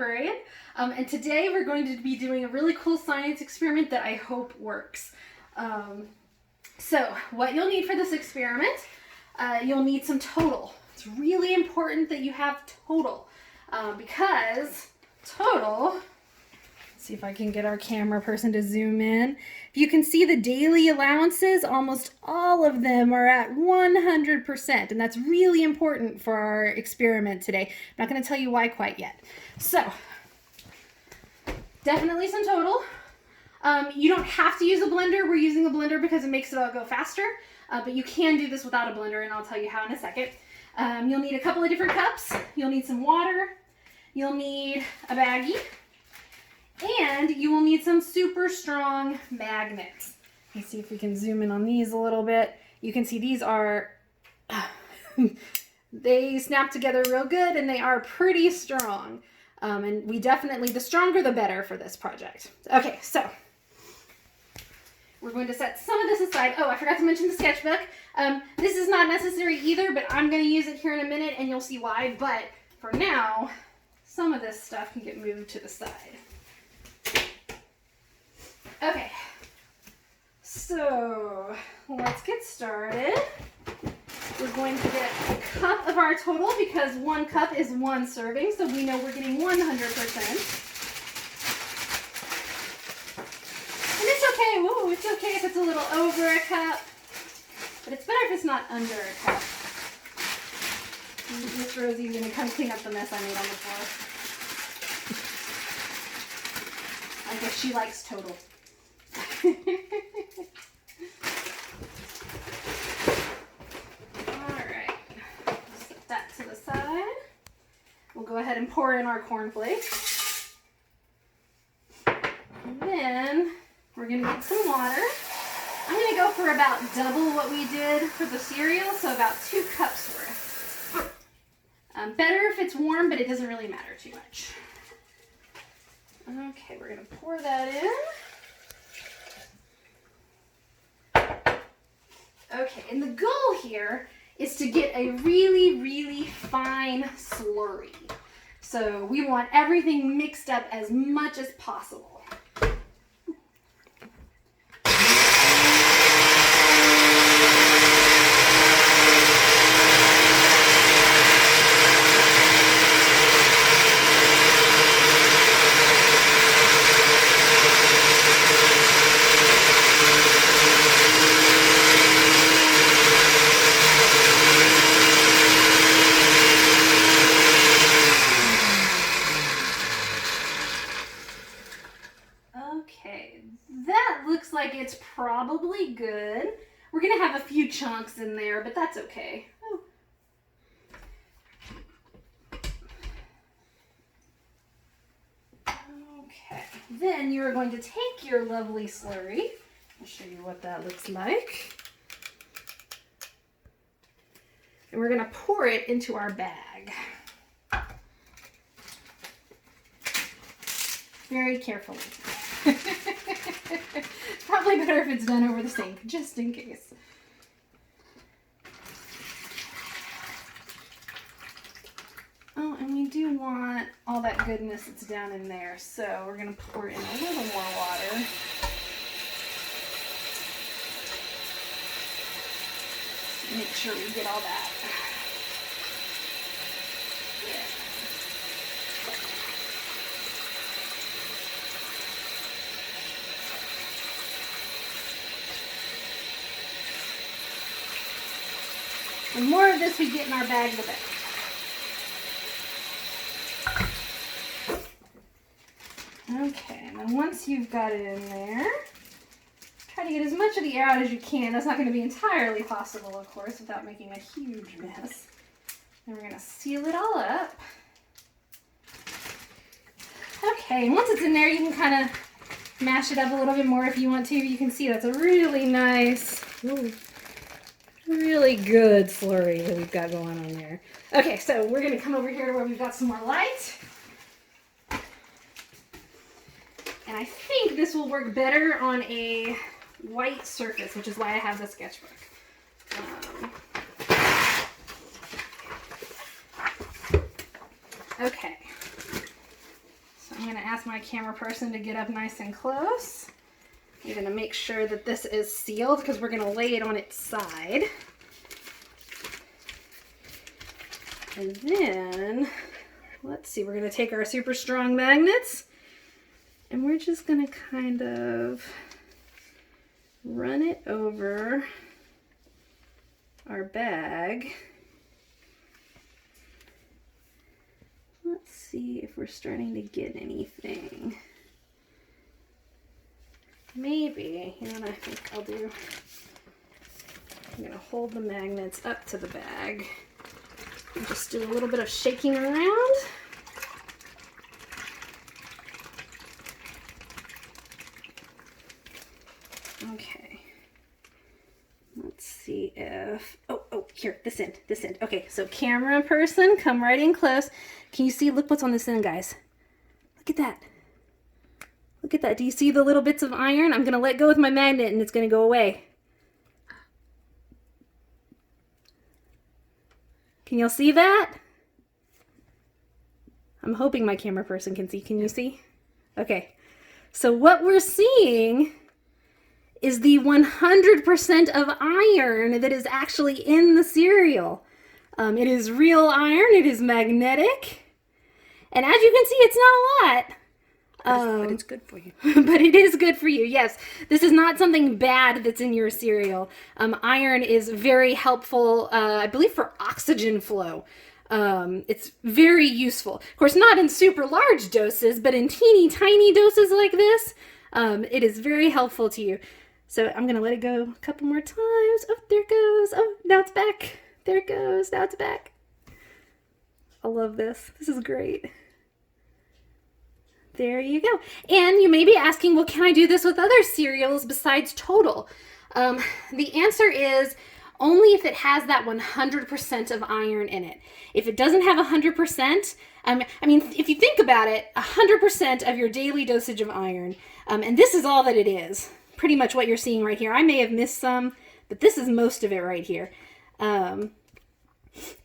librarian, and today we're going to be doing a really cool science experiment that I hope works. So what you'll need for this experiment, you'll need some total. It's really important that you have total, because total, let's see if I can get our camera person to zoom in. If you can see the daily allowances, almost all of them are at 100%, and that's really important for our experiment today. I'm not going to tell you why quite yet. So, definitely some total. You don't have to use a blender. We're using a blender because it makes it all go faster, but you can do this without a blender, and I'll tell you how in a second. You'll need a couple of different cups. You'll need some water. You'll need a baggie. And you will need some super strong magnets. Let's see if we can zoom in on these a little bit. You can see these are, they snap together real good and they are pretty strong. And we definitely, the stronger the better for this project. Okay, so we're going to set some of this aside. Oh, I forgot to mention the sketchbook. This is not necessary either, but I'm going to use it here in a minute and you'll see why. But for now, some of this stuff can get moved to the side. Okay, so let's get started. We're going to get a cup of our total because 1 cup is 1 serving, so we know we're getting 100%. And it's okay, whoa, it's okay if it's a little over a cup, but it's better if it's not under a cup. Miss Rosie's gonna come clean up the mess I made on the floor. I guess she likes total. Alright, set that to the side. We'll go ahead and pour in our cornflakes. And then we're going to get some water. I'm going to go for about double what we did for the cereal, so about 2 cups worth. Better if it's warm, but it doesn't really matter too much. Okay, we're going to pour that in. Okay, and the goal here is to get a really, really fine slurry. So we want everything mixed up as much as possible. It's probably good. We're gonna have a few chunks in there, but that's okay. Oh. Okay, then you're going to take your lovely slurry. I'll show you what that looks like. And we're gonna pour it into our bag. Very carefully. Probably better if it's done over the sink, just in case. Oh, and we do want all that goodness that's down in there, so we're going to pour in a little more water. Make sure we get all that. Yeah. The more of this we get in our bag, the better. Okay, and then once you've got it in there, try to get as much of the air out as you can. That's not going to be entirely possible, of course, without making a huge mess. And we're going to seal it all up. Okay, and once it's in there, you can kind of mash it up a little bit more if you want to. You can see that's a really nice, really good slurry that we've got going on there. Okay, so we're going to come over here to where we've got some more light. And I think this will work better on a white surface, which is why I have the sketchbook. Okay. ask my camera person to get up nice and close. I'm going to make sure that this is sealed because we're going to lay it on its side. And then, let's see, we're going to take our super strong magnets and we're just going to kind of run it over our bag. Let's see if we're starting to get anything. Maybe, you know what I think I'll do? I'm gonna hold the magnets up to the bag and just do a little bit of shaking around. Okay. Let's see if, oh, here, this end. Okay, so camera person, come right in close. Can you see, look what's on this end, guys. Look at that. Look at that. Do you see the little bits of iron? I'm going to let go with my magnet and it's going to go away. Can y'all see that? I'm hoping my camera person can see. Can you see? Okay. So what we're seeing is the 100% of iron that is actually in the cereal. It is real iron. It is magnetic. And as you can see, it's not a lot. But it's good for you. But it is good for you, yes. This is not something bad that's in your cereal. Iron is very helpful, I believe, for oxygen flow. It's very useful. Of course, not in super large doses, but in teeny tiny doses like this, it is very helpful to you. So I'm going to let it go a couple more times. Oh, there it goes. Oh, now it's back. There it goes. Now it's back. I love this. This is great. There you go. And you may be asking, well, can I do this with other cereals besides Total? The answer is only if it has that 100% of iron in it. If it doesn't have 100%, I mean, if you think about it, 100% of your daily dosage of iron, and this is all that it is, pretty much what you're seeing right here. I may have missed some, but this is most of it right here.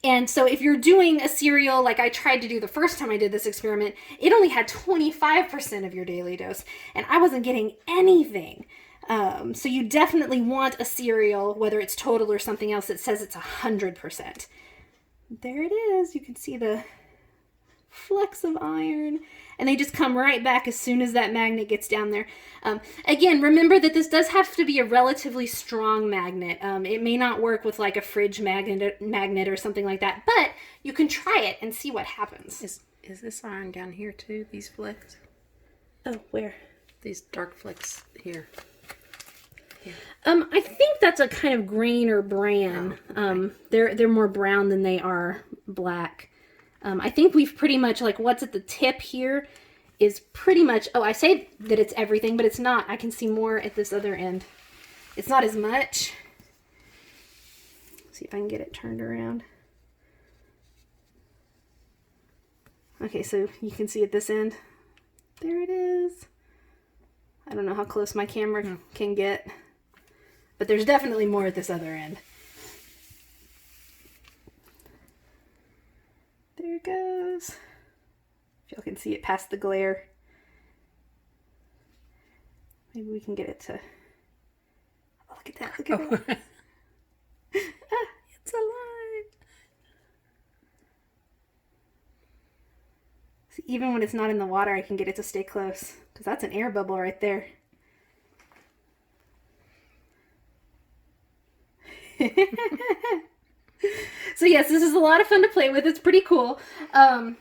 And so if you're doing a cereal like I tried to do the first time I did this experiment, it only had 25% of your daily dose, and I wasn't getting anything. So you definitely want a cereal, whether it's Total or something else, that says it's 100%. There it is. You can see the flecks of iron, and they just come right back as soon as that magnet gets down there. Again, remember that this does have to be a relatively strong magnet. It may not work with like a fridge magnet or something like that, but you can try it and see what happens. Is this iron down here too, these flecks? Oh, where? These dark flecks here. I think that's a kind of grain or bran. Oh, okay. They're more brown than they are black. I think we've pretty much, like, what's at the tip here is pretty much, oh, I say that it's everything, but it's not. I can see more at this other end. It's not as much. See if I can get it turned around. Okay, so you can see at this end. There it is. I don't know how close my camera can get, but there's definitely more at this other end. There it goes. If y'all can see it past the glare. Maybe we can get it to... Oh, look at that. Look at that. Ah, it's alive. See, even when it's not in the water, I can get it to stay close. Because that's an air bubble right there. So yes, this is a lot of fun to play with. It's pretty cool. I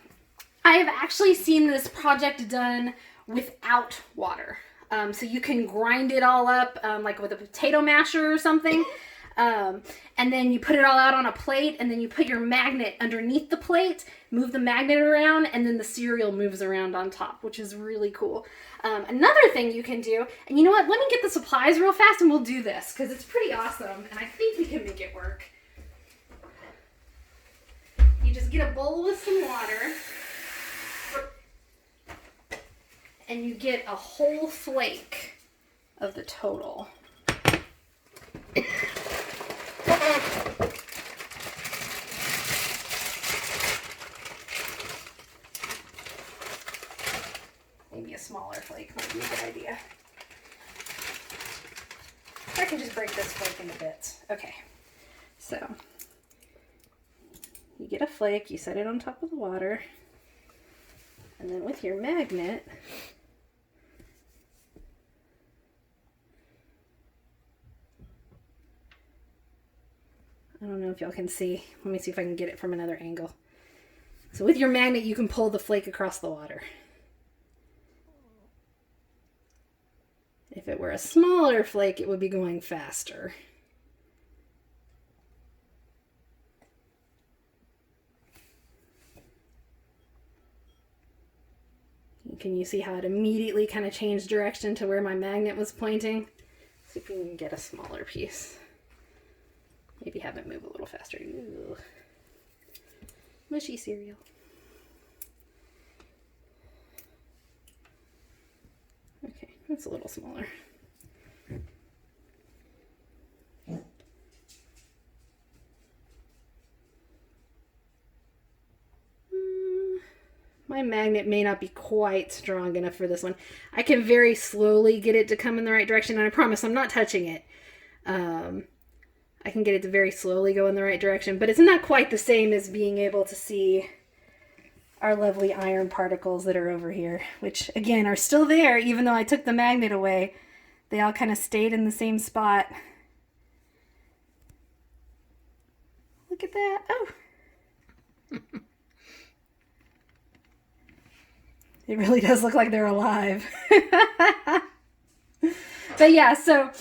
have actually seen this project done without water. So you can grind it all up like with a potato masher or something. And then you put it all out on a plate, and then you put your magnet underneath the plate, move the magnet around, and then the cereal moves around on top, which is really cool. Another thing you can do, and you know what, let me get the supplies real fast and we'll do this, because it's pretty awesome, and I think we can make it work. You just get a bowl with some water, and you get a whole flake of the Total. Maybe maybe a smaller flake might be a good idea. I can just break this flake into bits. Okay, so you get a flake, you set it on top of the water, and then with your magnet, I don't know if y'all can see. Let me see if I can get it from another angle. So with your magnet, you can pull the flake across the water. If it were a smaller flake, it would be going faster. Can you see how it immediately kind of changed direction to where my magnet was pointing? See if we can get a smaller piece. Maybe have it move a little faster. Ooh. Mushy cereal. Okay, that's a little smaller. My magnet may not be quite strong enough for this one. I can very slowly get it to come in the right direction, and I promise I'm not touching it. I can get it to very slowly go in the right direction, but it's not quite the same as being able to see our lovely iron particles that are over here, which again are still there even though I took the magnet away. They all kind of stayed in the same spot. Look at that. Oh! It really does look like they're alive. But yeah, so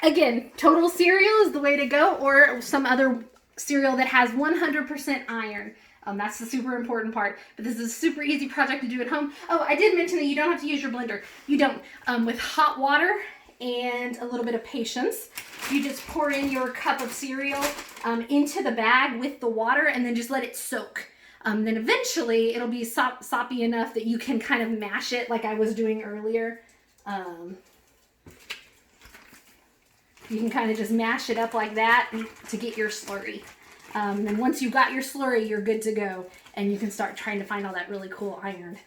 again, total cereal is the way to go, or some other cereal that has 100% iron. That's the super important part. But this is a super easy project to do at home. Oh, I did mention that you don't have to use your blender. You don't. With hot water and a little bit of patience, you just pour in your cup of cereal into the bag with the water and then just let it soak. Then eventually it'll be soppy enough that you can kind of mash it like I was doing earlier. You can kind of just mash it up like that to get your slurry. And once you've got your slurry, you're good to go. And you can start trying to find all that really cool iron.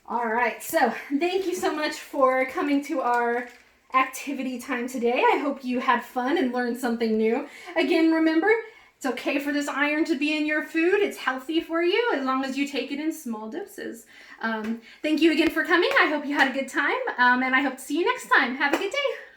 All right, so thank you so much for coming to our activity time today. I hope you had fun and learned something new. Again, remember, it's okay for this iron to be in your food. It's healthy for you as long as you take it in small doses. Thank you again for coming. I hope you had a good time, and I hope to see you next time. Have a good day.